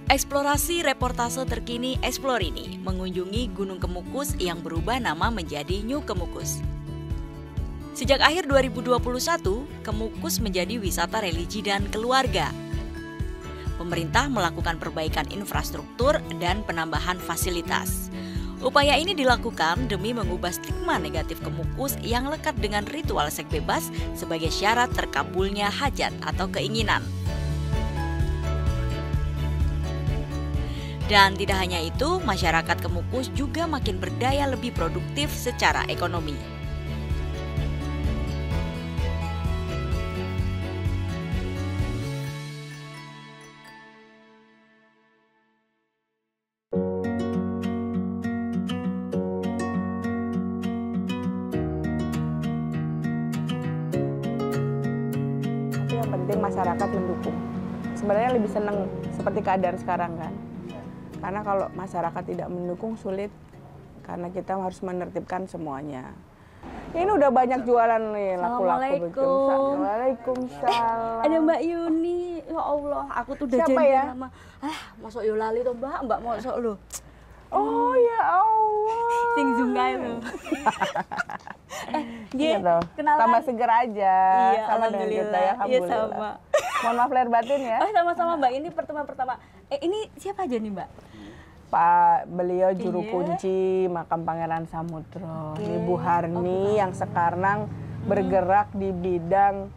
Eksplorasi reportase terkini Explorini mengunjungi Gunung Kemukus yang berubah nama menjadi New Kemukus. Sejak akhir 2021, Kemukus menjadi wisata religi dan keluarga. Pemerintah melakukan perbaikan infrastruktur dan penambahan fasilitas. Upaya ini dilakukan demi mengubah stigma negatif Kemukus yang lekat dengan ritual seks bebas sebagai syarat terkabulnya hajat atau keinginan. Dan tidak hanya itu, masyarakat Kemukus juga makin berdaya lebih produktif secara ekonomi. Tapi yang penting masyarakat mendukung. Sebenarnya lebih senang seperti keadaan sekarang kan. Karena kalau masyarakat tidak mendukung sulit, karena kita harus menertibkan semuanya. Ini udah banyak jualan nih, laku-laku begitu. Waalaikumsalam. Ada Mbak Yuni, ya Allah, aku tuh udah janjian sama. Masuk yo lali tuh Mbak masuk lo. Oh ya Allah. Sing zungai lo. Dia kenalan. Tambah seger aja. Iya, sama dengan kita ya, Iya sama. Mohon maaf lahir batin ya. Sama-sama Mbak, ini pertemuan pertama. Ini siapa aja nih Mbak? Pak, beliau juru kunci Makam Pangeran Samudro. Ibu Harni yang sekarang bergerak di bidang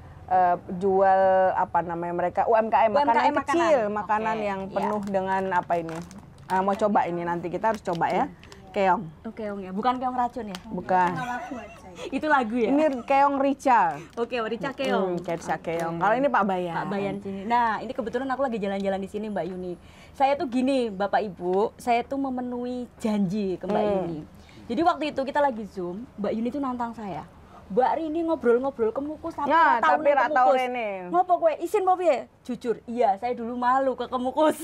jual apa namanya mereka UMKM, makanan kecil, makanan yang penuh dengan apa ini. Mau coba ini nanti kita harus coba ya. Keong. Oh, keong ya, bukan keong racun ya? Bukan. Itu lagu ya? Ini keong rica. Oke, rica keong. Rica keong. Kalau ini Pak Bayan. Pak Bayan sini. Nah, ini kebetulan aku lagi jalan-jalan di sini Mbak Yuni. Saya tuh gini, Bapak Ibu, saya tuh memenuhi janji ke Mbak Yuni. Jadi waktu itu kita lagi Zoom, Mbak Yuni tuh nantang saya. Mbak Rini ngobrol-ngobrol Kemukus tapi tahu ini. Ngopo kowe isin apa piye? Jujur, iya, saya dulu malu ke Kemukus.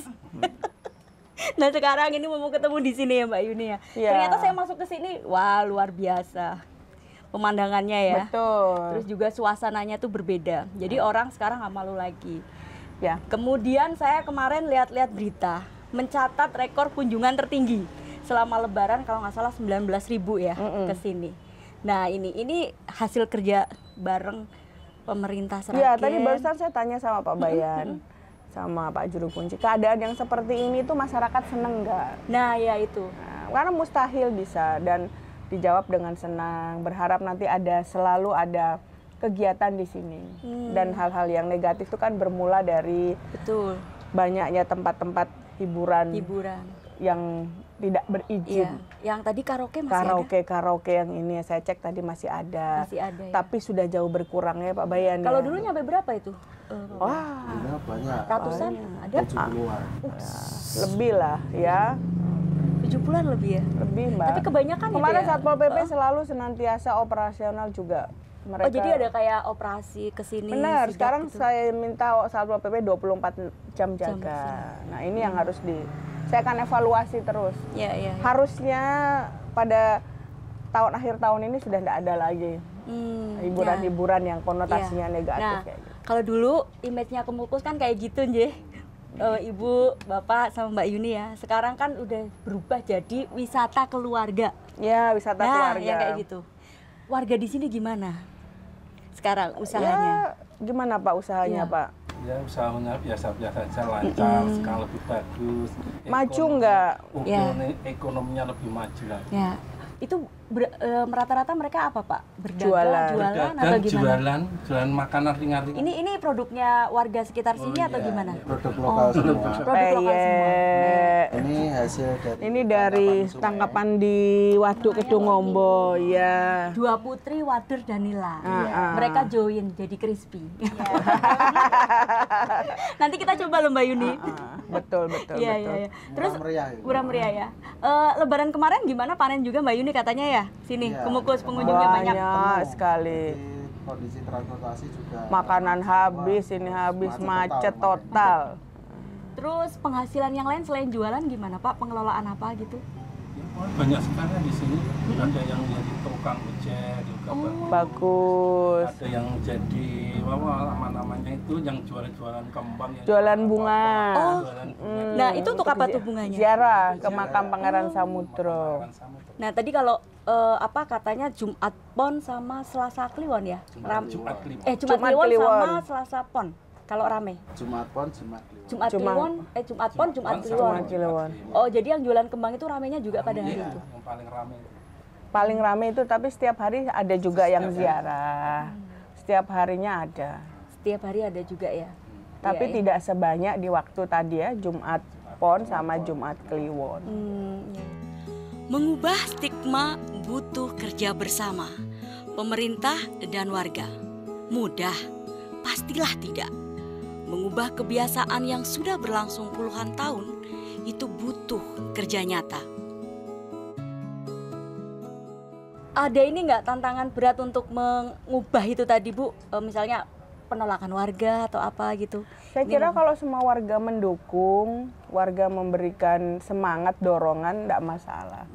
Nah sekarang ini mau ketemu di sini ya Mbak Yuni ya. Ternyata saya masuk ke sini, wah luar biasa pemandangannya ya. Betul. Terus juga suasananya tuh berbeda. Jadi orang sekarang nggak malu lagi. Ya. Kemudian saya kemarin lihat-lihat berita mencatat rekor kunjungan tertinggi selama Lebaran kalau nggak salah 19.000 ya ke sini. Nah ini hasil kerja bareng pemerintah Sragen. Iya tadi barusan saya tanya sama Pak Bayan. Sama Pak Juru Kunci, keadaan yang seperti ini tuh masyarakat seneng nggak? Nah ya itu. Karena mustahil bisa dan dijawab dengan senang, berharap nanti selalu ada kegiatan di sini. Dan hal-hal yang negatif itu kan bermula dari banyaknya tempat-tempat hiburan yang tidak berizin. Yang tadi karaoke masih ada? Karaoke yang ini saya cek tadi masih ada. Masih ada ya? Tapi sudah jauh berkurang ya Pak Bayan. Kalau dulu nyampe berapa itu? Wah, banyak. Ratusan ada? 70-an. Lebih lah ya. 70-an lebih ya? Lebih Mbak. Tapi kebanyakan kemarin Satpol PP selalu senantiasa operasional juga. Mereka... Oh jadi ada kayak operasi ke sini. Benar, sekarang gitu. Saya minta Satpol PP 24 jam jaga. Nah ini yang harus saya akan evaluasi terus. Ya. Harusnya pada akhir tahun ini sudah tidak ada lagi hiburan-hiburan yang konotasinya negatif kayak gitu. Kalau dulu image-nya Kemukus kan kayak gitu nje. Ibu, Bapak sama Mbak Yuni ya. Sekarang kan udah berubah jadi wisata keluarga. Ya, wisata keluarga. Ya kayak gitu. Warga di sini gimana? Sekarang usahanya? Ya, gimana Pak usahanya Pak? Ya usahanya biasa-biasa saja, lancar, sekarang lebih bagus. Maju nggak? Ekonominya lebih maju lagi. Ya. Itu rata-rata mereka apa Pak? Berdagang, jualan atau gimana? Jualan makanan ringan-ringan. Ini produknya warga sekitar sini atau gimana? Produk lokal semua. Produk lokal semua. Ini hasil dari tangkapan di Waduk Kedungombo ya. Dua putri Wader dan Nila. Mereka join jadi crispy. Nanti kita coba loh Mbak Yuni. Betul. Iya. Terus kurang meriah ya. Lebaran kemarin gimana panen juga Mbak Yuni katanya ya? Sini Kemukus pengunjungnya banyak sekali. Kondisi transportasi juga. Makanan habis, macet total. Terus penghasilan yang lain selain jualan gimana Pak? Pengelolaan apa gitu? Banyak sekali di sini. Ada yang jadi tukang ojek juga banyak. Bagus. Ada yang jadi namanya itu yang jualan kembang, yang Jualan bunga. jualan bunga. Nah, itu untuk apa tuh bunganya? Ziarah ke makam Pangeran Samudro. Nah, tadi kalau katanya Jumat Pon sama Selasa Kliwon ya? Jumat Kliwon. Jumat Jumat Kliwon Kliwon. sama Selasa Pon. Kalau rame. Jumat Pon, Jumat Kliwon. Jumat Kliwon, Jumat Pon, Jumat Jumat Kliwon. Kliwon. Oh, jadi yang jualan kembang itu ramenya juga pada hari Iya, itu. yang paling ramai. Paling rame itu, tapi setiap hari ada juga yang ziarah. Setiap harinya ada. Setiap hari ada juga ya. Tapi Iya, tidak sebanyak di waktu tadi ya, Jumat Pon sama Jumat Kliwon. iya. Mengubah stigma butuh kerja bersama pemerintah dan warga. Mudah? Pastilah tidak. Mengubah kebiasaan yang sudah berlangsung puluhan tahun itu butuh kerja nyata. Ada ini nggak tantangan berat untuk mengubah itu tadi Bu? Misalnya penolakan warga atau apa gitu? Saya kira kalau semua warga mendukung, warga memberikan semangat, dorongan, tidak masalah.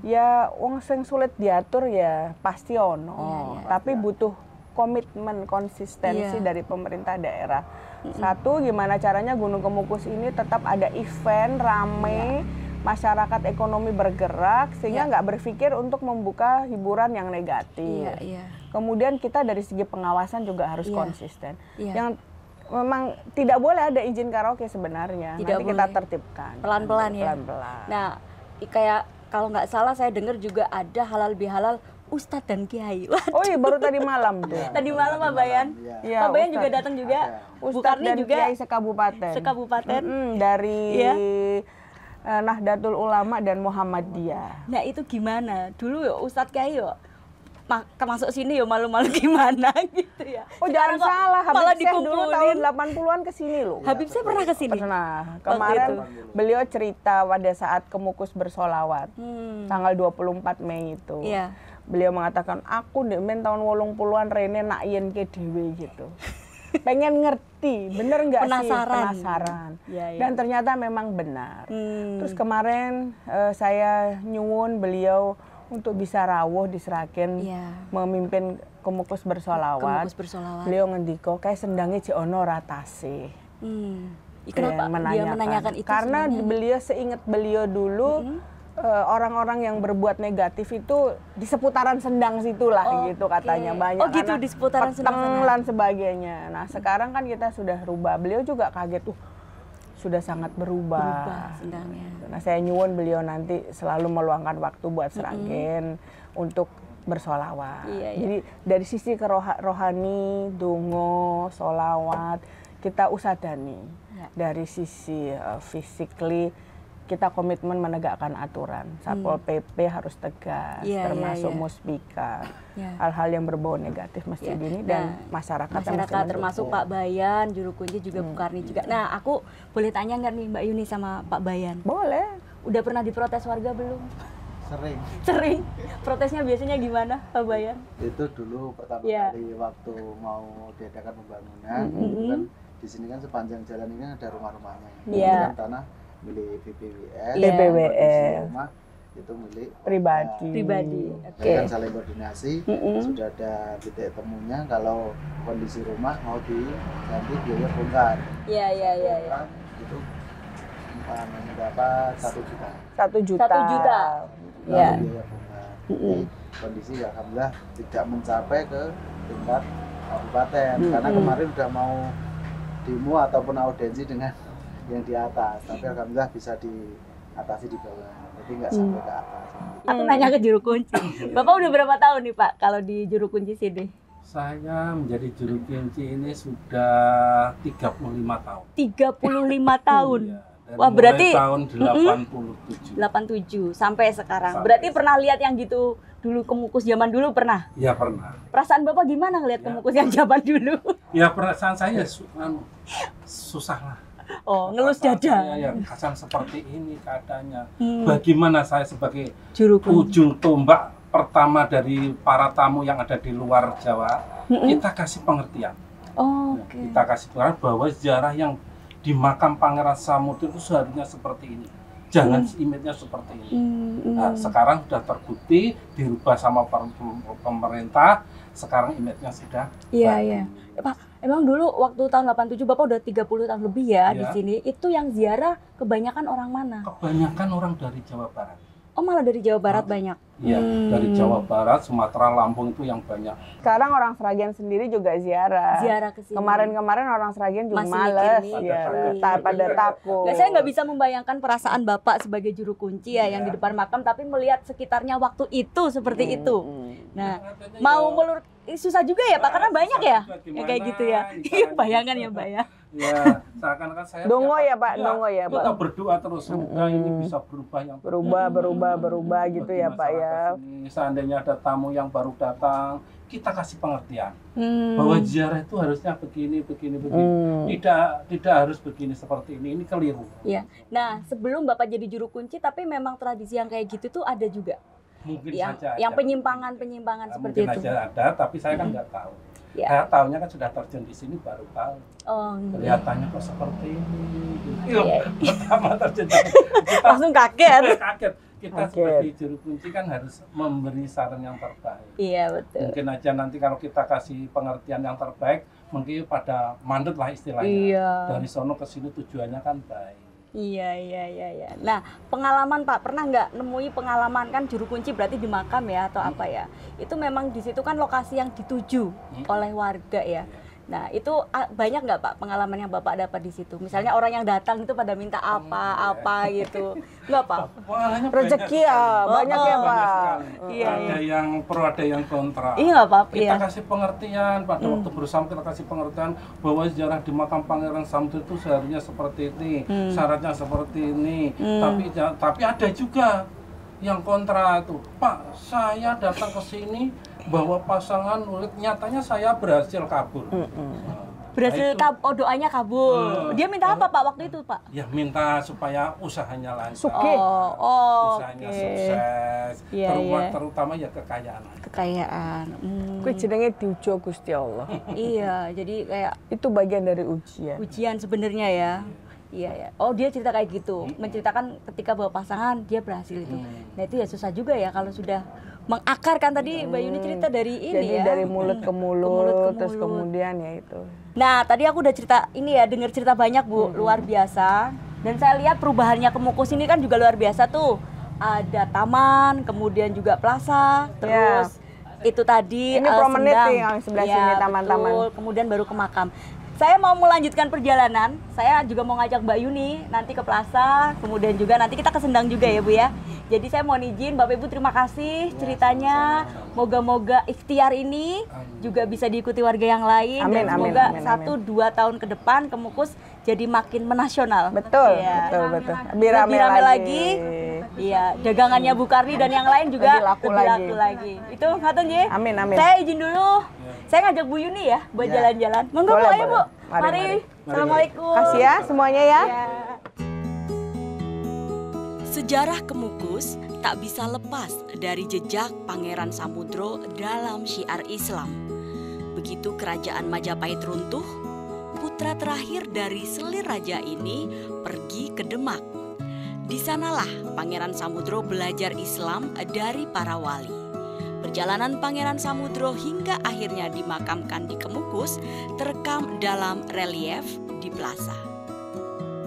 Ya, wong sing sulit diatur ya pasti ono. Tapi butuh komitmen, konsistensi dari pemerintah daerah. Satu, gimana caranya Gunung Kemukus ini tetap ada event rame, masyarakat ekonomi bergerak sehingga nggak berpikir untuk membuka hiburan yang negatif. Kemudian kita dari segi pengawasan juga harus konsisten. Yang memang tidak boleh ada izin karaoke sebenarnya. Tidak Nanti kita boleh. tertibkan. Pelan-pelan ya. Pelan-pelan. Nah, kayak kalau nggak salah saya dengar juga ada halal bihalal Ustadz dan Kiai. Wah, Oh iya, baru tadi malam tuh. tadi malam Pak Bayan. Iya, Pak Bayan juga Ustadz. datang juga. Bu Ustadz Karni dan juga Kiai sekabupaten. sekabupaten. Dari Iya. Nahdlatul Ulama dan Muhammadiyah. Nah, itu gimana? Dulu ya Ustadz Kiai yo masuk sini yo malu-malu gimana gitu ya. Oh, Sekarang jangan kok salah, malah Habib Syekh dulu tahun dikumpulin. 80-an ke sini loh. Habib saya pernah ke sini. Pernah. Kemarin beliau cerita pada saat Kemukus bersolawat. Tanggal 24 Mei itu. Iya. Beliau mengatakan, aku men tahun 80-an rene nak yen ke dewe gitu. Pengen ngerti, bener nggak sih? Penasaran. Ya, ya. Dan ternyata memang benar. Terus kemarin saya nyuwun beliau untuk bisa rawuh diserakin memimpin Kemukus bersolawat. Kemukus bersolawat. Beliau ngendiko kayak sendangnya ono ratase. Kenapa dia menanyakan itu? Karena sebenarnya? beliau seingat beliau dulu orang-orang yang berbuat negatif itu di seputaran sendang situlah gitu katanya banyak. Oh gitu, di seputaran sendang sana. dan sebagainya. Nah sekarang kan kita sudah rubah. Beliau juga kaget sudah sangat berubah sendangnya. Nah saya nyuwun beliau nanti selalu meluangkan waktu buat seragen untuk bersolawat. Jadi dari sisi rohani, dungo, solawat kita usadani. Dari sisi physically kita komitmen menegakkan aturan. Satpol PP harus tegas, termasuk muspika. Hal-hal yang berbau negatif mesti ini dan masyarakat termasuk Pak Bayan, juru kunci juga Bu Karni juga. Nah, aku boleh tanya nggak nih Mbak Yuni sama Pak Bayan? Boleh. Udah pernah diprotes warga belum? Sering. Sering. Protesnya biasanya gimana Pak Bayan? Itu dulu pertama kali waktu mau diadakan pembangunan, itu kan di sini kan sepanjang jalan ini ada rumah-rumahnya. Itu kan tanah milik BPWS, rumah itu milik pribadi. Kan saling koordinasi, sudah ada titik temunya kalau kondisi rumah mau diganti biaya bongkar. Iya. Itu mendapat 1 juta. 1 juta. 1 juta. Biaya bongkar. Jadi kondisi alhamdulillah tidak mencapai ke tingkat kabupaten karena kemarin udah mau demo ataupun audiensi dengan yang di atas, tapi alhamdulillah bisa diatasi di bawah, jadi nggak sampai ke atas. Aku nanya ke juru kunci, Bapak udah berapa tahun nih Pak kalau di juru kunci sini? Saya menjadi juru kunci ini sudah 35 tahun. 35 tahun. Dari Wah, berarti tahun 87 sampai sekarang. Berarti pernah lihat yang gitu dulu Kemukus zaman dulu pernah? Ya pernah. Perasaan Bapak gimana ngelihat Kemukus yang zaman dulu? Ya perasaan saya susah lah. Oh, ngelus dada. Saya yang kesan seperti ini keadaannya. Bagaimana saya sebagai juru kunci, ujung tombak pertama dari para tamu yang ada di luar Jawa, kita kasih pengertian. Kita kasih pengertian bahwa sejarah yang di makam Pangeran Samudro itu seharusnya seperti ini. jangan image-nya seperti ini. Nah, sekarang sudah terbukti dirubah sama pemerintah, sekarang image-nya sudah Iya. Pak, emang dulu waktu tahun 87 Bapak udah 30 tahun lebih ya di Iya. sini. Itu yang ziarah kebanyakan orang mana? kebanyakan orang dari Jawa Barat. Oh, malah dari Jawa Barat banyak. Iya, dari Jawa Barat, Sumatera, Lampung itu yang banyak. Sekarang orang Sragen sendiri juga ziarah. Ziarah ke sini. Kemarin-kemarin orang Sragen juga Masih males, mikir nih. pada takut. Nah, saya nggak bisa membayangkan perasaan Bapak sebagai juru kunci ya yang di depan makam, tapi melihat sekitarnya waktu itu seperti itu. Nah, mau melur susah juga ya Pak, karena banyak ya, kayak gitu ya. Bayangan ya Mbak ya. Ya, seakan-akan saya Dongo ya Pak, dongo ya kita Pak. berdoa terus semoga ini bisa berubah yang Berubah gitu ya Pak ya. Ini, seandainya ada tamu yang baru datang, kita kasih pengertian bahwa ziarah itu harusnya begini. Tidak harus begini seperti ini keliru. Iya. Nah, sebelum Bapak jadi juru kunci, tapi memang tradisi yang kayak gitu tuh ada juga. Mungkin Yang, saja yang ada. penyimpangan seperti Mungkin itu. aja ada, tapi saya kan nggak tahu. Ya. Saya tahunya kan sudah terjun di sini baru tahu. Oh, Kelihatannya kok seperti ini. Iya. Pertama terjun kita langsung kaget. kaget. Kita Kaget. sebagai juru kunci kan harus memberi saran yang terbaik. Iya, betul. Mungkin aja nanti kalau kita kasih pengertian yang terbaik, mungkin pada mandut lah istilahnya. Iya. Dari sono ke sini tujuannya kan baik. Iya. Nah, pengalaman Pak, pernah nggak nemui pengalaman kan juru kunci berarti di makam ya atau apa ya? Itu memang di situ kan lokasi yang dituju oleh warga ya. Nah, itu banyak nggak Pak pengalaman yang Bapak dapat di situ? Misalnya orang yang datang itu pada minta apa gitu. Nggak Pak? Pengalamannya Rezeki ya, banyak ya Pak. Iya, Ada yang pro, ada yang kontra. Iya nggak Pak? Kita Iya. kasih pengertian pada waktu bersama, kita kasih pengertian bahwa sejarah di makam Pangeran Samudro itu seharusnya seperti ini, syaratnya seperti ini. Tapi ada juga yang kontra itu, Pak, saya datang ke sini bawa pasangan murid, nyatanya saya berhasil kabur. Berhasil doanya kabul. Dia minta apa Pak waktu itu Pak? Ya minta supaya usahanya lancar, usahanya sukses, Iya. terutama ya kekayaan. Kekayaan. Kuwi jenenge diujo Gusti Allah. Iya, jadi kayak Itu bagian dari ujian. ujian sebenarnya ya. Iya ya. Oh, dia cerita kayak gitu, menceritakan ketika bawa pasangan dia berhasil itu. Nah, itu ya susah juga ya kalau sudah mengakarkan tadi Mbak Yuni cerita dari ini Jadi ya. dari mulut ke mulut, terus kemudian ya itu. Nah, tadi aku udah cerita ini ya, dengar cerita banyak Bu, luar biasa. Dan saya lihat perubahannya Kemukus ini kan juga luar biasa tuh. Ada taman, kemudian juga plaza, terus itu tadi Ini promenade sendang. nih yang sebelah Iya, sini taman-taman. betul. Kemudian baru ke makam. Saya mau melanjutkan perjalanan. Saya juga mau ngajak Mbak Yuni nanti ke plaza, kemudian juga nanti kita ke Sendang juga ya Bu ya. Jadi saya mohon izin Bapak Ibu, terima kasih ceritanya. Moga-moga ikhtiar ini juga bisa diikuti warga yang lain. Amin, Dan amin, semoga amin, 1-2 tahun ke depan Kemukus jadi makin menasional. Betul, Iya. betul. Lebih rame lagi. Iya, dagangannya Bu Karni dan yang lain juga Lebih laku lagi. Itu ngaten nggih. Amin, amin. Saya izin dulu. Saya ngajak Bu Yuni ya buat jalan-jalan. Monggo Bu, Boleh, ayo Bu. boleh. Mari, Mari. mari. Assalamualaikum. Kasih ya semuanya ya. Ya. Sejarah Kemukus tak bisa lepas dari jejak Pangeran Samudro dalam syiar Islam. Begitu kerajaan Majapahit runtuh, putra terakhir dari selir raja ini pergi ke Demak. Di sanalah Pangeran Samudro belajar Islam dari para wali. Perjalanan Pangeran Samudro hingga akhirnya dimakamkan di Kemukus terekam dalam relief di plaza.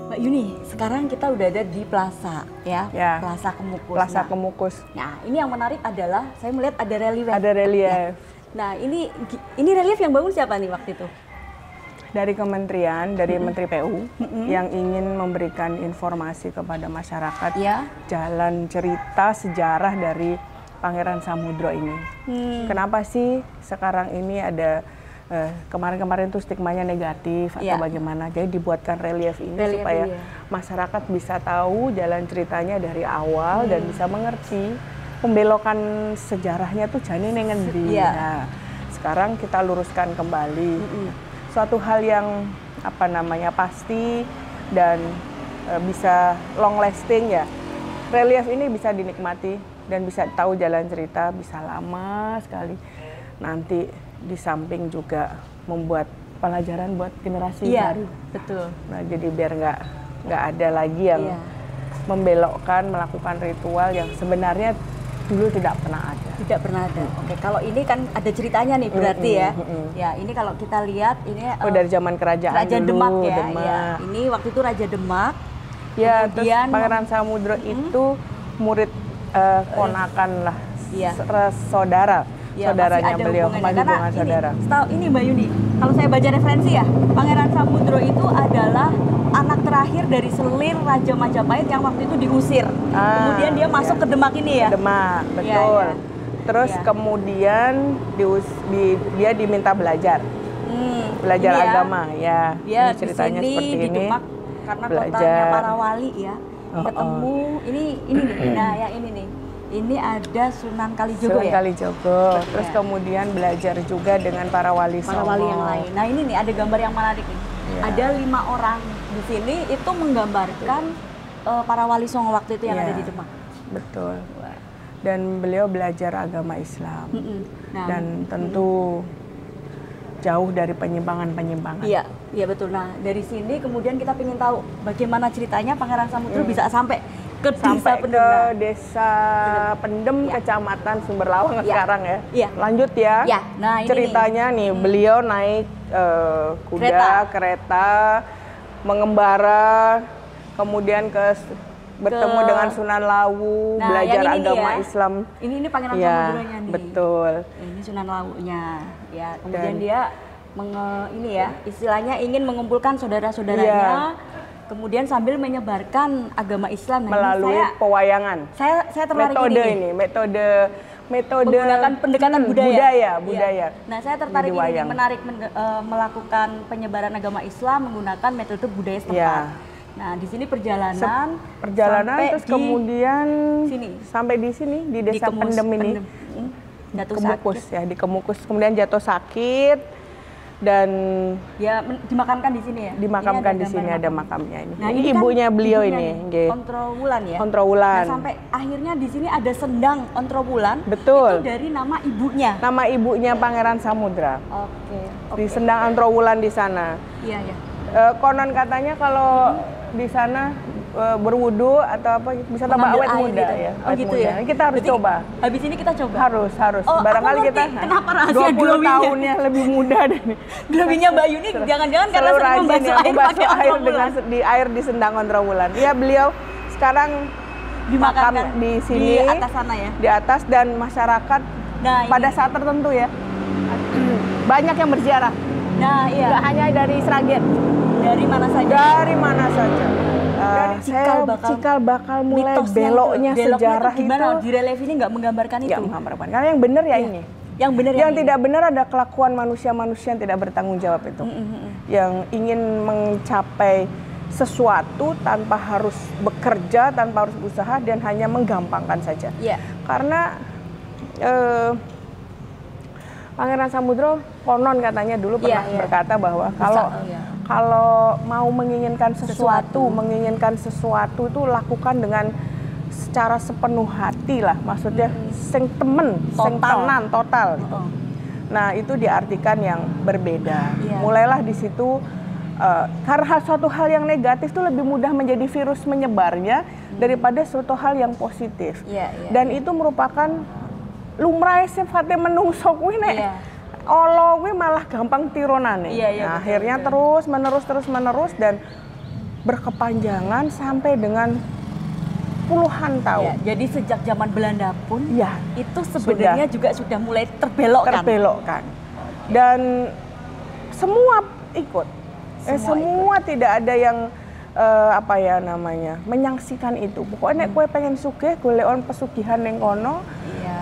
Mbak Yuni, sekarang kita udah ada di plaza ya, Ya. Plaza Kemukus. Plaza Nah, Kemukus. Nah, ini yang menarik adalah saya melihat ada relief. Ada relief. Nah, ini relief yang bangun siapa nih waktu itu? Dari kementerian, dari Menteri PU yang ingin memberikan informasi kepada masyarakat Ya. jalan cerita sejarah dari Pangeran Samudro ini. Kenapa sih sekarang ini ada kemarin-kemarin tuh stigmanya negatif atau Ya. bagaimana? Jadi dibuatkan relief ini Relief supaya ini, ya. masyarakat bisa tahu jalan ceritanya dari awal dan bisa mengerti pembelokan sejarahnya tuh jane ning ngendi. Iya. Nah, sekarang kita luruskan kembali. Suatu hal yang pasti dan bisa long lasting ya. Relief ini bisa dinikmati dan bisa tahu jalan cerita, bisa lama sekali. Nanti di samping juga membuat pelajaran buat generasi Iya, baru. betul. Nah, jadi biar nggak ada lagi yang Iya. membelokkan, melakukan ritual yang sebenarnya dulu tidak pernah ada. Tidak pernah ada. Oke, kalau ini kan ada ceritanya nih berarti ya. Ya, ini kalau kita lihat ini Dari zaman kerajaan dulu, Demak ya. Demak. Ya. Ini waktu itu Raja Demak. Ya, Kemudian terus Pangeran Samudro itu murid ponakan lah, Iya. saudara. Ya, saudaranya masih ada beliau, hubungannya. masih Karena hubungan saudara. Setahu ini Mbak Yuni, kalau saya baca referensi ya, Pangeran Samudro itu adalah anak terakhir dari selir Raja Majapahit yang waktu itu diusir. Kemudian dia masuk ke Demak ini ya. Demak, betul. Ya. Terus Ya. kemudian dia diminta belajar Ini ya, agama ya. Dia Ini ceritanya di sini, seperti di ini. Demak karena belajar. kotanya para wali ya. Ketemu ini nih. Nah, yang ini nih. Ini ada Sunan Kalijogo Sunan ya. Kalijogo. Terus Ya. kemudian belajar juga dengan para wali Para wali yang lain. Nah, ini nih ada gambar yang menarik nih. Ya. Ada 5 orang di sini itu menggambarkan para wali Songo waktu itu yang Ya. ada di Demak. Betul. Dan beliau belajar agama Islam. Nah, Dan tentu jauh dari penyimpangan-penyimpangan. iya, iya betul. Nah, dari sini kemudian kita ingin tahu bagaimana ceritanya Pangeran Samudro bisa sampai ke Sampai Pendem. ke desa Pendem, Ya. Kecamatan Sumberlawang Ya. sekarang ya. Iya. Lanjut ya. Ya, nah ini Ceritanya nih, beliau naik kuda, kereta, mengembara, kemudian bertemu dengan Sunan Lawu, Nah, belajar yang ini agama ya. Islam. Ini Pangeran Ya, Samudronya nih. betul. Ini Sunan Lawunya. Ya, kemudian Dan- dia ini ya, istilahnya ingin mengumpulkan saudara-saudaranya. Kemudian sambil menyebarkan agama Islam. Nah, Melalui ini pewayangan. saya tertarik Metode ini. metode Menggunakan pendekatan budaya. Iya. budaya. Nah, saya tertarik Jadi ini wayang. menarik melakukan penyebaran agama Islam menggunakan metode budaya setempat. Ya. Nah, di sini perjalanan sampai Terus kemudian sini. sampai di sini di di desa Kemus, Pendem ini. Jatuh Kemukus sakit. ya, di Kemukus, kemudian jatuh sakit dan Ya dimakamkan di sini ya. dimakamkan Ini di sini, gambar ada makam. makamnya ini. Nah, ini ini kan ibunya beliau ibunya ini, nih, nggih. Ontrowulan ya. Ontrowulan. Nah, sampai akhirnya di sini ada sendang Ontrowulan. Betul. Itu dari nama ibunya. Nama ibunya Pangeran Samudra. Oke. Di Sendang Ontrowulan di sana. Iya ya. Konon katanya kalau di sana berwudu atau apa bisa tambah Mengambil awet air muda gitu. ya. Oh awet gitu muda. ya. Kita harus Berarti coba. Habis ini kita coba. Harus. Oh, Barangkali aku kita ngerti kenapa rahasia 20 glowing-nya. tahunnya lebih muda dari Glowingnya Mbak Yuni jangan-jangan karena selalu sering rajin membasuh ya, air membasuh pakai air Ontrowulan. di air di Sendang Ontrowulan. Iya, beliau sekarang Dimakamkan makam di sini di atas sana ya. di atas, dan masyarakat Nah, ini. pada saat tertentu ya banyak yang berziarah. Nah, iya. Nggak hanya dari Sragen, Dari mana saja? dari mana saja. Cikal bakal mulai mitosnya beloknya itu. sejarah itu gimana? itu Di relief ini nggak menggambarkan itu. ya menggambarkan. Karena yang benar ya ini. Yang benar Yang ini. tidak benar ada kelakuan manusia-manusia yang tidak bertanggung jawab itu. Yang ingin mencapai sesuatu tanpa harus bekerja, tanpa harus berusaha, dan hanya menggampangkan saja. Iya. Karena Pangeran Samudro konon katanya dulu pernah Iya. berkata bahwa kalau mau menginginkan menginginkan sesuatu itu lakukan dengan secara sepenuh hati lah, maksudnya sing temen, sing Total. tenan, total gitu. Oh. Nah, itu diartikan yang berbeda. Iya. Mulailah di situ karena suatu hal yang negatif itu lebih mudah menjadi virus menyebarnya daripada suatu hal yang positif. Iya, iya. Dan itu merupakan lumrah sifatnya menungso kuwi nek. Iya. Olo kuwi malah gampang tironane. Iya, iya, Nah, betul, akhirnya betul. terus menerus dan berkepanjangan sampai dengan puluhan Ya, tahun. jadi sejak zaman Belanda pun Ya, itu sebenarnya juga sudah mulai terbelokkan. terbelokkan. Dan semua ikut. Semua Tidak ada yang menyaksikan itu. Pokoknya nek kowe pengen sugih golekon pesugihan ning kono. Iya.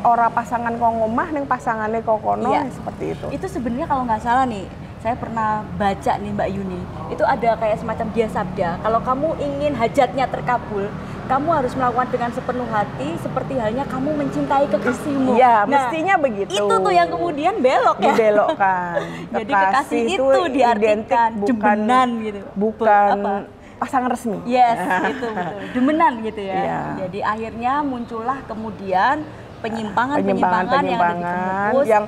Ora pasangan kok ngomah ning pasangane kok kono, Iya. seperti itu. Itu sebenarnya kalau nggak salah nih, saya pernah baca nih Mbak Yuni, itu ada kayak semacam dia sabda, kalau kamu ingin hajatnya terkabul, kamu harus melakukan dengan sepenuh hati, seperti halnya kamu mencintai kekasihmu. Iya, Nah, mestinya begitu. Itu tuh yang kemudian belok ya. Dibelokkan. Jadi kekasih itu diartikan demenan gitu. Bukan Apa? pasangan resmi. Yes, itu betul. Demenan gitu ya. Iya. Jadi akhirnya muncullah kemudian penyimpangan-penyimpangan yang ada di Kemukus. yang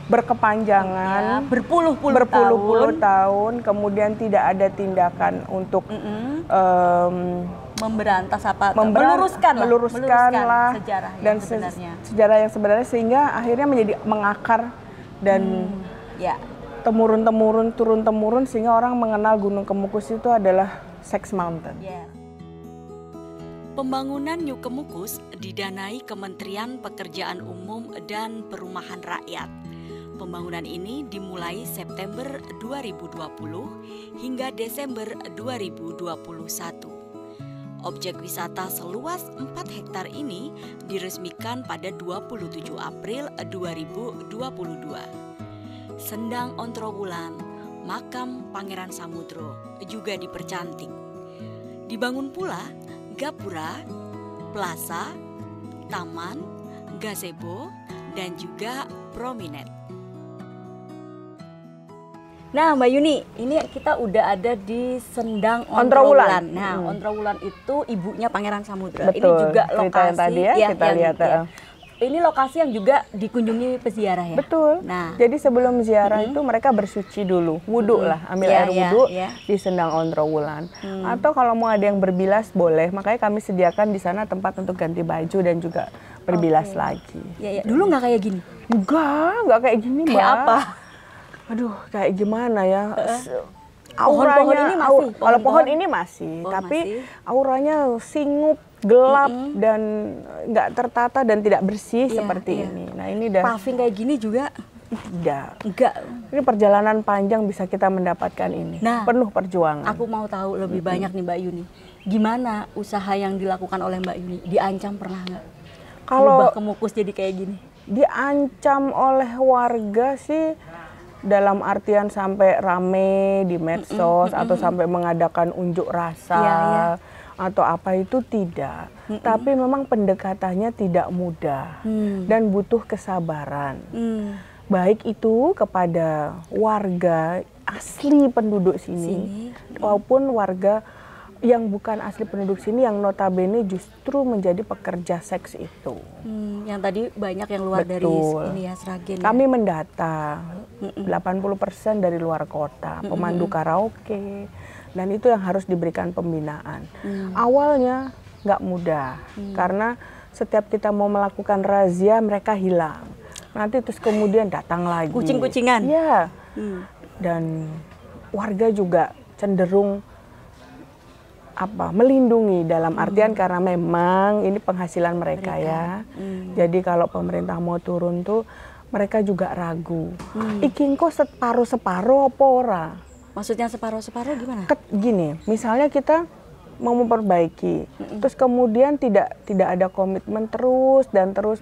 berkepanjangan, Ya, berpuluh-puluh tahun, kemudian tidak ada tindakan untuk memberantas apa? Meluruskan lah sejarah dan yang sebenarnya. Sejarah yang sebenarnya, sehingga akhirnya menjadi mengakar dan Ya. temurun-temurun, turun-temurun, sehingga orang mengenal Gunung Kemukus itu adalah Sex Mountain. Ya. Pembangunan New Kemukus didanai Kementerian Pekerjaan Umum dan Perumahan Rakyat. Pembangunan ini dimulai September 2020 hingga Desember 2021. Objek wisata seluas 4 hektar ini diresmikan pada 27 April 2022. Sendang Ontrowulan, makam Pangeran Samudro juga dipercantik. Dibangun pula gapura, plaza, taman, gazebo, dan juga promenade. Nah, Mbak Yuni, ini kita udah ada di Sendang Ontrowulan. Nah, Ontrowulan itu ibunya Pangeran Samudra. Betul, Ini juga cerita lokasi yang tadi ya, kita lihat. Ini lokasi yang juga dikunjungi peziarah ya. Betul. Nah, jadi sebelum ziarah itu mereka bersuci dulu, wudhu lah, ambil air wudhu di Sendang Ontrowulan. Atau kalau mau ada yang berbilas boleh, makanya kami sediakan di sana tempat untuk ganti baju dan juga berbilas lagi. Ya. Dulu nggak kayak gini? Enggak kayak gini, Mbak. Kayak apa? Aduh, kayak gimana ya? Pohon-pohon ini masih? Kalau pohon ini masih, tapi auranya singup, gelap, dan nggak tertata dan tidak bersih seperti ini. Nah, ini dah paving kayak gini juga enggak. Ini perjalanan panjang bisa kita mendapatkan ini. Nah, penuh perjuangan. Aku mau tahu lebih banyak nih Mbak Yuni. Gimana usaha yang dilakukan oleh Mbak Yuni? Diancam pernah nggak? Kalau Kemukus jadi kayak gini? Diancam oleh warga sih, dalam artian sampai rame di medsos atau sampai mengadakan unjuk rasa atau apa, itu tidak. Tapi memang pendekatannya tidak mudah dan butuh kesabaran. Baik itu kepada warga asli penduduk sini maupun warga yang bukan asli penduduk sini yang notabene justru menjadi pekerja seks itu. Yang tadi banyak yang luar dari ini ya, Sragen. Kami mendata 80% dari luar kota, pemandu karaoke, dan itu yang harus diberikan pembinaan. Awalnya nggak mudah, karena setiap kita mau melakukan razia mereka hilang. Nanti terus kemudian datang lagi. Kucing-kucingan? Iya. Dan warga juga cenderung melindungi, dalam artian karena memang ini penghasilan mereka ya. Jadi kalau pemerintah mau turun tuh mereka juga ragu. Iki kok separuh-separuh apa ora? Maksudnya separuh-separuh gimana? Gini, misalnya kita mau memperbaiki, terus kemudian tidak ada komitmen terus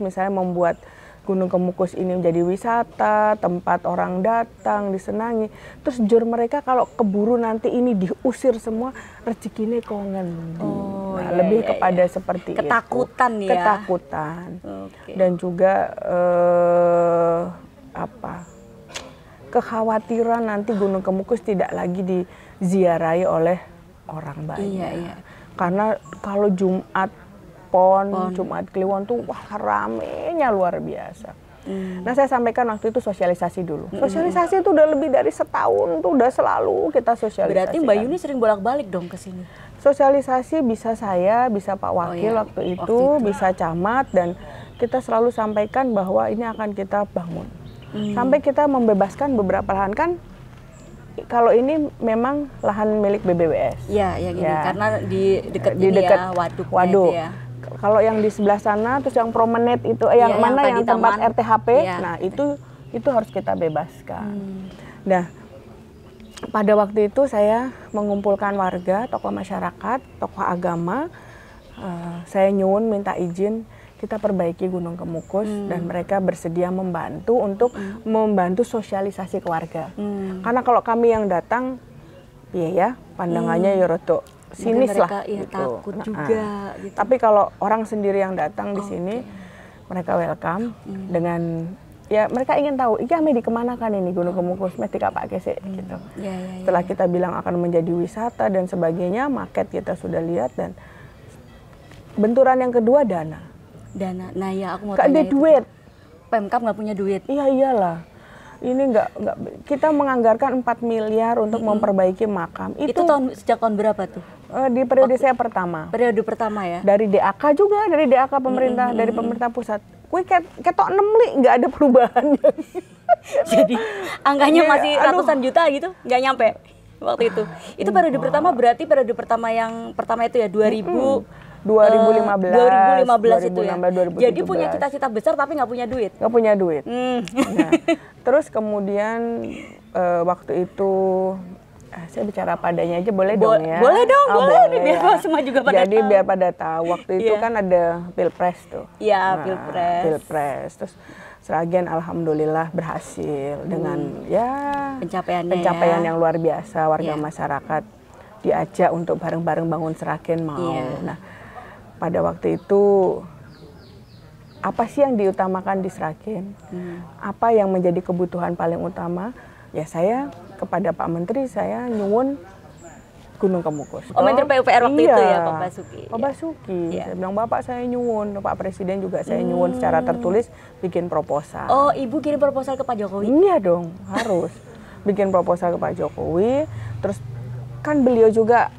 misalnya membuat Gunung Kemukus ini menjadi wisata, tempat orang datang, disenangi. Terus jur mereka kalau keburu nanti ini diusir semua, rezekinya kongen. Lebih kepada seperti ketakutan itu. Ya. Ketakutan. Dan juga kekhawatiran nanti Gunung Kemukus tidak lagi diziarahi oleh orang banyak. Karena kalau Jumat Jumat Kliwon tuh wah ramenya luar biasa. Nah, saya sampaikan waktu itu sosialisasi dulu. Sosialisasi itu udah lebih dari setahun tuh udah selalu kita sosialisasi. Berarti Mbak Yuni sering bolak-balik dong ke sini. Sosialisasi bisa saya, bisa Pak Wakil waktu itu, bisa camat, dan kita selalu sampaikan bahwa ini akan kita bangun. Sampai kita membebaskan beberapa lahan, kan kalau ini memang lahan milik BBWS. Iya, ya gini, karena di dekat waduk. Ya. Kalau yang di sebelah sana, terus yang promenade itu, yang mana yang tempat RTHP, nah itu harus kita bebaskan. Nah, pada waktu itu saya mengumpulkan warga, tokoh masyarakat, tokoh agama, saya nyuwun minta izin kita perbaiki Gunung Kemukus, dan mereka bersedia membantu untuk membantu sosialisasi ke warga. Karena kalau kami yang datang, pandangannya ya rotok sinis lah, gitu. Takut juga. Gitu. Tapi kalau orang sendiri yang datang di sini, mereka welcome dengan mereka ingin tahu, iki ame di kemana kan ini Gunung Kemukus, mesti kapak kesek gitu. Setelah kita bilang akan menjadi wisata dan sebagainya, market kita sudah lihat, dan benturan yang kedua dana. Nah ya aku mau tanya, ada duit. Pemkab nggak punya duit. Iyalah. Ini nggak kita menganggarkan 4 miliar untuk memperbaiki makam. Itu sejak tahun berapa tuh? Di periode saya pertama. Periode pertama ya? Dari DAK juga, dari DAK pemerintah, dari pemerintah pusat. Kui ketok 6 li, nggak ada perubahan. Jadi angkanya masih ratusan juta gitu, nggak nyampe waktu itu. Itu periode pertama, berarti periode pertama yang pertama itu ya 2015 itu ya. 2017. Jadi punya cita-cita besar tapi nggak punya duit. Nggak punya duit. Nah, terus kemudian waktu itu saya bicara padanya aja boleh dong ya? Boleh dong, boleh. Biar ya. semua juga pada Jadi tahu. biar pada tahu. Waktu itu kan ada pilpres tuh. Iya, Nah, pilpres. Terus Sragen alhamdulillah berhasil dengan ya Pencapaian yang luar biasa. Warga masyarakat diajak untuk bareng-bareng bangun Sragen mau. Nah, pada waktu itu apa sih yang diutamakan di Sragen? Apa yang menjadi kebutuhan paling utama? Ya saya kepada Pak Menteri saya nyuwun Gunung Kemukus. Oh, Menteri PUPR waktu itu ya Pak Basuki. Pak Basuki. Saya bilang Bapak saya nyuwun, Pak Presiden juga saya nyuwun secara tertulis bikin proposal. Oh, Ibu kirim proposal ke Pak Jokowi? Iya dong, harus bikin proposal ke Pak Jokowi. Terus kan beliau juga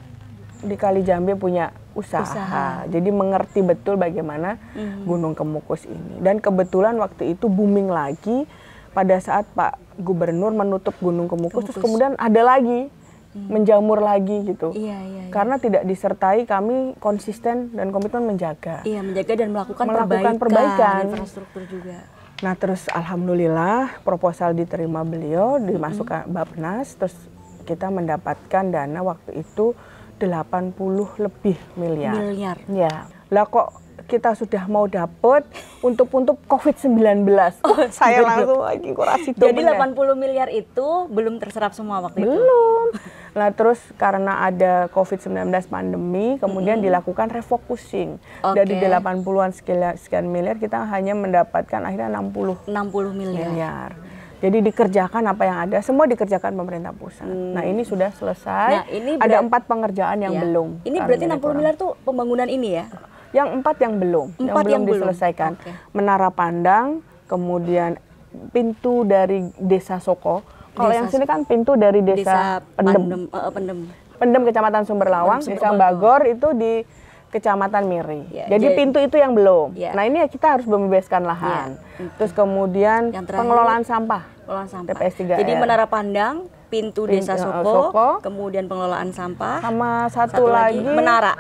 di Kali Jambe punya usaha. Jadi mengerti betul bagaimana Gunung Kemukus ini. Dan kebetulan waktu itu booming lagi pada saat Pak Gubernur menutup Gunung Kemukus. Terus kemudian ada lagi menjamur lagi gitu. Iya. Karena tidak disertai kami konsisten dan komitmen menjaga. Iya, menjaga dan melakukan perbaikan infrastruktur juga. Nah, terus alhamdulillah proposal diterima beliau, dimasukkan Bapnas, terus kita mendapatkan dana waktu itu 80 lebih miliar. Ya. Lah kok kita sudah mau dapat untuk COVID-19. Saya langsung lagi kurasi. Jadi 80 miliar itu belum terserap semua waktu itu? Belum. Nah terus karena ada COVID-19 pandemi, kemudian dilakukan refocusing. Dari 80-an sekian miliar, kita hanya mendapatkan akhirnya 60 miliar. Jadi dikerjakan apa yang ada, semua dikerjakan pemerintah pusat. Nah ini sudah selesai, ada 4 pengerjaan yang belum. Ini berarti 60 miliar tuh pembangunan ini ya? Yang 4 yang belum, diselesaikan. Menara Pandang, kemudian pintu dari Desa Soko. Kalau yang sini kan pintu dari Desa Pendem. Pendem Kecamatan Sumberlawang, Desa Bagor itu di Kecamatan Miri. Jadi pintu itu yang belum. Nah ini kita harus membebaskan lahan. Terus kemudian pengelolaan sampah. TPS 3R. Jadi Menara Pandang, pintu Desa Soko, kemudian pengelolaan sampah. Sama satu lagi Menara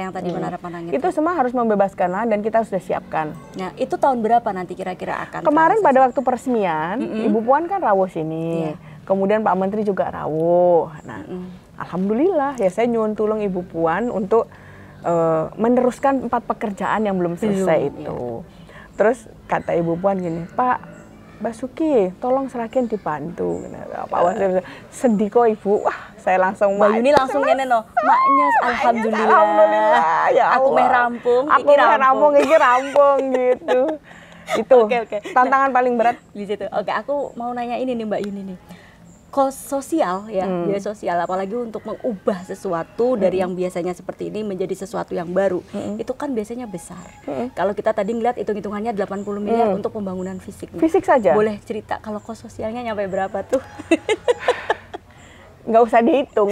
yang tadi Menara Pandang itu. Itu semua harus membebaskan lahan dan kita sudah siapkan. Nah, itu tahun berapa nanti kira-kira akan? Kemarin pada waktu peresmian, Ibu Puan kan rawuh sini. Kemudian Pak Menteri juga rawuh. Nah, alhamdulillah ya saya nyuwun tulung Ibu Puan untuk meneruskan 4 pekerjaan yang belum selesai itu. Terus kata Ibu Puan gini, Pak Basuki, tolong Sragen dibantu. Pak Wazir sedih kok Ibu. Wah, saya langsung Mbak Yuni langsung ngene no. Maknya alhamdulillah. Ya Allah. Aku meh rampung, iki rampung gitu. Itu. Tantangan paling berat di situ. Oke, aku mau nanya ini nih Mbak Yuni nih. Kos sosial ya, biaya sosial apalagi untuk mengubah sesuatu dari yang biasanya seperti ini menjadi sesuatu yang baru. Itu kan biasanya besar. Kalau kita tadi ngeliat hitung-hitungannya 80 miliar untuk pembangunan fisik. Fisik saja. Boleh cerita kalau kos sosialnya nyampe berapa tuh? Nggak usah dihitung.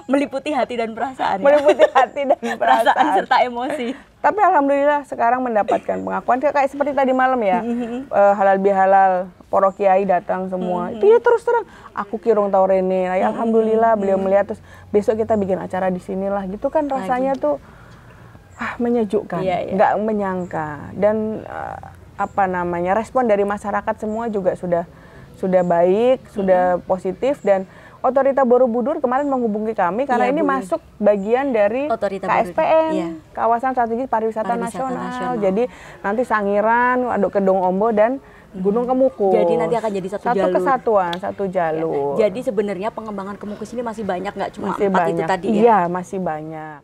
Meliputi hati dan perasaan. Meliputi hati dan perasaan serta emosi. Tapi alhamdulillah sekarang mendapatkan pengakuan kayak seperti tadi malam ya. Halal bihalal, poro kiai datang semua. Itu ya terus terang aku kirung tau Rene. Nah, ya alhamdulillah beliau melihat, terus besok kita bikin acara di sinilah. Gitu kan rasanya tuh menyejukkan. Nggak menyangka. Dan respon dari masyarakat semua juga sudah baik, sudah positif. Dan Otorita Borobudur kemarin menghubungi kami karena ini masuk bagian dari KSPN, Kawasan Strategis Pariwisata Nasional. Jadi nanti Sangiran, Kedung Ombo dan Gunung Kemukus. Jadi nanti akan jadi satu jalur. Kesatuan, satu jalur. Jadi sebenarnya pengembangan Kemukus ini masih banyak, nggak cuma 4 itu tadi ya? Iya, masih banyak.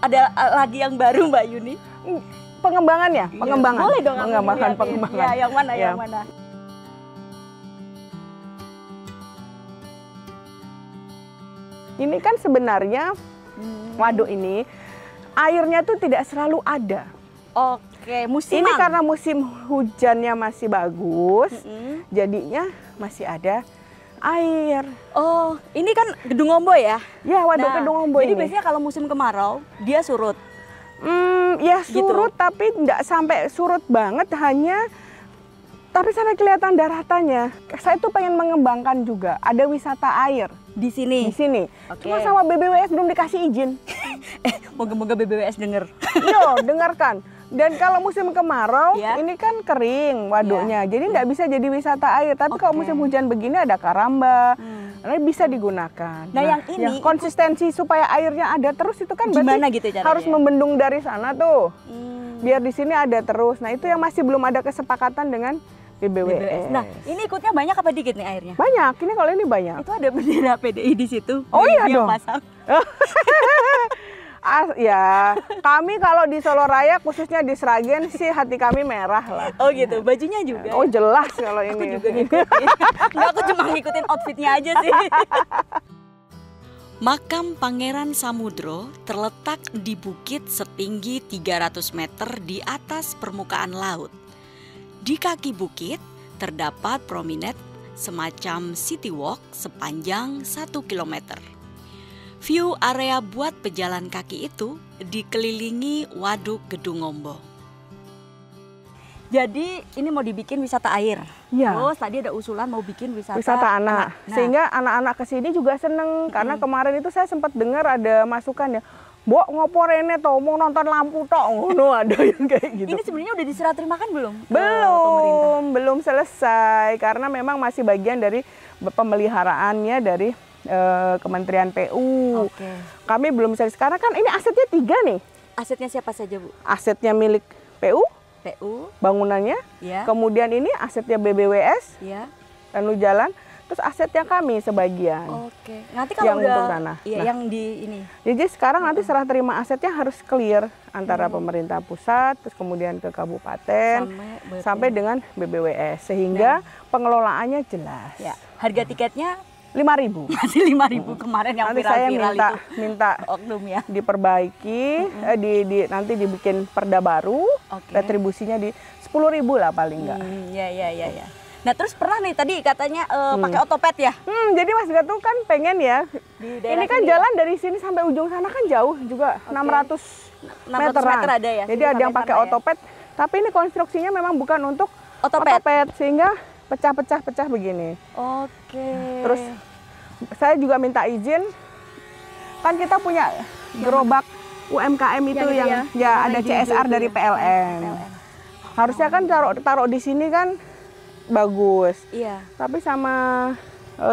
Ada lagi yang baru Mbak Yuni? Pengembangannya, pengembangan. Boleh dong, pengembangan. Ya, yang mana, yang mana? Ini kan sebenarnya waduk ini airnya tuh tidak selalu ada. Oke, musiman. Ini karena musim hujannya masih bagus, jadinya masih ada air. Oh, ini kan Gedung Ombo ya? Ya, Waduk Gedung Ombo jadi ini. biasanya kalau musim kemarau, dia surut. Ya surut tapi nggak sampai surut banget, tapi sampai kelihatan daratannya. Saya tuh pengen mengembangkan juga, ada wisata air Di sini? di sini. Oke. Cuma sama BBWS belum dikasih izin. Moga-moga BBWS denger. Yo, dengarkan. Dan kalau musim kemarau, Ya. ini kan kering waduknya, jadi nggak bisa jadi wisata air. Tapi kalau musim hujan begini ada karamba, nah, bisa digunakan. Nah, yang ini konsistensi supaya airnya ada terus itu kan gimana berarti gitu caranya? harus membendung dari sana tuh, biar di sini ada terus. Nah itu yang masih belum ada kesepakatan dengan BBWS. Nah, ini ikutnya banyak apa dikit nih airnya? Banyak, ini kalau ini banyak. Itu ada bendera PDI di situ. Oh iya Yang dong. pasang. Ya, kami kalau di Solo Raya khususnya di Sragen sih hati kami merah lah. Oh gitu, bajunya juga. Oh jelas kalau Aku ini. juga ngikutin. Nggak, aku cuma ngikutin outfitnya aja sih. Makam Pangeran Samudro terletak di bukit setinggi 300 meter di atas permukaan laut. Di kaki bukit terdapat promenade semacam city walk sepanjang 1 kilometer. View area buat pejalan kaki itu dikelilingi Waduk Gedung Ombo. Jadi ini mau dibikin wisata air. Iya. Terus tadi ada usulan mau bikin wisata anak. Nah, Sehingga anak-anak kesini juga seneng. Karena kemarin itu saya sempat dengar ada masukan ya, Mbok ngopo rene to mau nonton lampu tok ngono, ada yang kayak gitu. ini sebenarnya udah diserah terimakan belum? ke pemerintah? Belum selesai karena memang masih bagian dari pemeliharaannya dari Kementerian PU. Oke. Kami belum selesai karena kan ini asetnya 3 nih. Asetnya siapa saja, Bu? Asetnya milik PU, PU, bangunannya, ya. kemudian ini asetnya BBWS, Ya. lalu jalan, terus asetnya kami sebagian. Oke. Nanti kalau Yang udah untuk tanah. Iya, Nah. yang di ini. Jadi sekarang nanti serah terima asetnya harus clear antara pemerintah pusat, terus kemudian ke kabupaten, sampai dengan BBWS, sehingga pengelolaannya jelas. Ya. Harga tiketnya 5.000. masih 5.000 kemarin yang Nanti saya viral-viral itu. minta Oknum ya. diperbaiki, nanti dibikin perda baru, Oke. retribusinya di 10.000 lah paling enggak. Ya. Nah, terus pernah nih tadi katanya pakai otopet ya? Jadi Mas Gatu kan pengen ya, Di daerah ini kan sini ya? jalan dari sini sampai ujung sana kan jauh juga, 600 meteran. meter ada ya? Jadi Sini ada yang sampai pakai sana ya? otopet, tapi ini konstruksinya memang bukan untuk Otopet. sehingga pecah-pecah begini. Oke. Terus saya juga minta izin, kan kita punya gerobak UMKM itu Yang yang itu ya yang ada hijau-hijau CSR itu dari ya? PLN. Harusnya kan taruh di sini kan bagus, Iya. tapi sama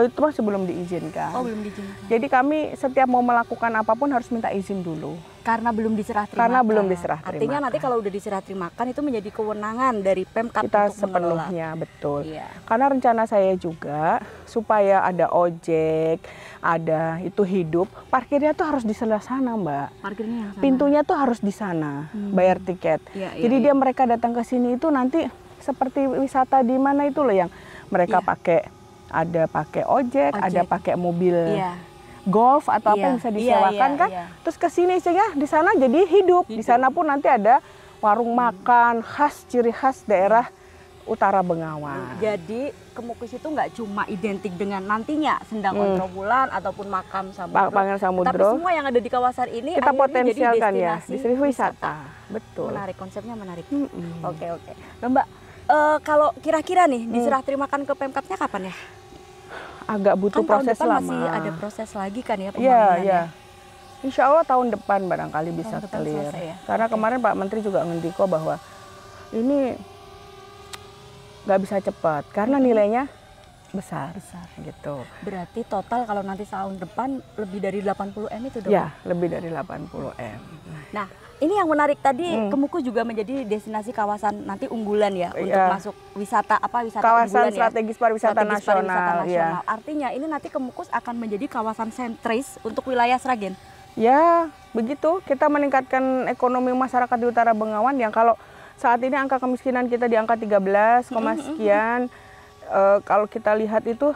itu masih belum diizinkan. Oh, belum diizinkan. Jadi kami setiap mau melakukan apapun harus minta izin dulu. Karena belum diserah terimakan. Karena belum diserah Artinya terimakan. nanti kalau udah diserah terimakan itu menjadi kewenangan dari Pemkab Kita untuk mengelola. sepenuhnya betul. Iya. Karena rencana saya juga supaya ada ojek, ada itu hidup, parkirnya tuh harus di sebelah sana, Mbak. Parkirnya yang sana. Pintunya tuh harus di sana, bayar tiket. Iya, Jadi iya, dia mereka datang ke sini itu nanti seperti wisata di mana itu loh yang mereka Iya. pakai ojek, ada pakai mobil Iya. golf atau apa Iya, yang bisa iya, disewakan iya, kan. iya. Terus ke sini sehingga di sana jadi hidup. Di sana pun nanti ada warung makan khas, ciri khas daerah Utara Bengawan. Jadi Kemukus itu nggak cuma identik dengan nantinya Sendang Ontrowulan ataupun makam Samudro. Pangeran Samudro. Tapi semua yang ada di kawasan ini Kita akhirnya potensialkan jadi ya, destinasi destinasi wisata. Betul. Menarik, konsepnya menarik. Oke. Nah, Mbak, kalau kira-kira nih diserah terimakan ke Pemkabnya kapan ya? Agak butuh Kan tahun proses depan lama. masih ada proses lagi kan ya Iya, pembangunannya? iya. Insya Allah tahun depan barangkali bisa Tahun depan clear. selesai ya? Karena kemarin Pak Menteri juga ngendiko bahwa ini nggak bisa cepat karena nilainya besar gitu. Berarti total kalau nanti tahun depan lebih dari 80 M itu dong? Ya, lebih dari 80 M. Nah, ini yang menarik tadi Kemukus juga menjadi destinasi kawasan nanti unggulan ya untuk Iya. masuk wisata wisata Kawasan unggulan strategis pariwisata Strategis pariwisata nasional, ya. Artinya ini nanti Kemukus akan menjadi kawasan sentris untuk wilayah Sragen. Ya, begitu. Kita meningkatkan ekonomi masyarakat di Utara Bengawan yang kalau saat ini angka kemiskinan kita di angka 13, sekian. Kalau kita lihat itu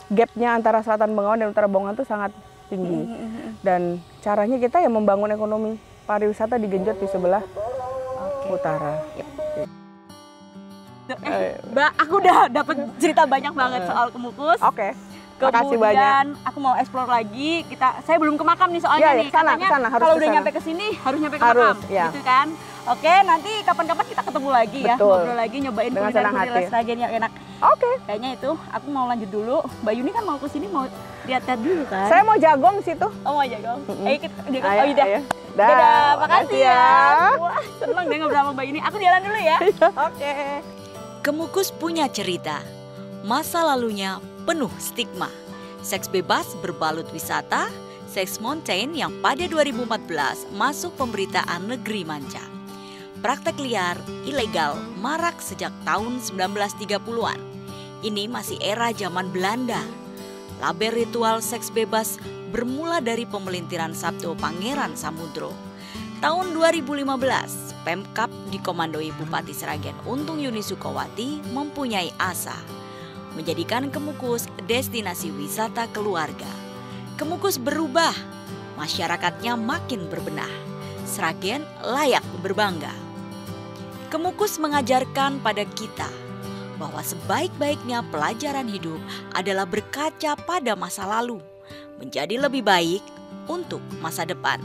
gapnya antara Selatan Bengawan dan Utara Bengawan itu sangat tinggi. Dan caranya kita ya membangun ekonomi pariwisata digenjot di sebelah utara. Mbak, aku udah dapat cerita banyak banget soal Kemukus. Oke. Makasih banyak. Kemudian aku mau explore lagi. Saya belum ke makam nih soalnya Iya, nih. sana, Katanya sana, harus kalau ke udah sana. nyampe ke sini harus nyampe ke Harus, makam, ya. gitu kan? Oke, nanti kapan-kapan kita ketemu lagi ya, Betul. ngobrol lagi, nyobain Dengan senang kuliner-kuliner hati. Sragen yang enak. Oke. Kayaknya itu aku mau lanjut dulu. Mbak Yuni kan mau ke sini mau lihat-lihat dulu kan? Saya mau jagong situ. Oh mau jagong. Ayo kita jagong. Ayo, Oh iya. ayo. Dadah, makasih ya. ya. Wah, seneng deh ngobrol sama Mbak Yuni. Aku jalan dulu ya. Oke. Kemukus punya cerita. Masa lalunya penuh stigma. Seks bebas berbalut wisata, Sex Mountain yang pada 2014 masuk pemberitaan negeri manca. Praktek liar, ilegal, marak sejak tahun 1930-an. Ini masih era zaman Belanda. Label ritual seks bebas bermula dari pemelintiran Sabto Pangeran Samudro. Tahun 2015, Pemkab dikomandoi Bupati Sragen Untung Yuni Sukowati mempunyai asa menjadikan Kemukus destinasi wisata keluarga. Kemukus berubah, masyarakatnya makin berbenah. Sragen layak berbangga. Kemukus mengajarkan pada kita bahwa sebaik-baiknya pelajaran hidup adalah berkaca pada masa lalu, menjadi lebih baik untuk masa depan.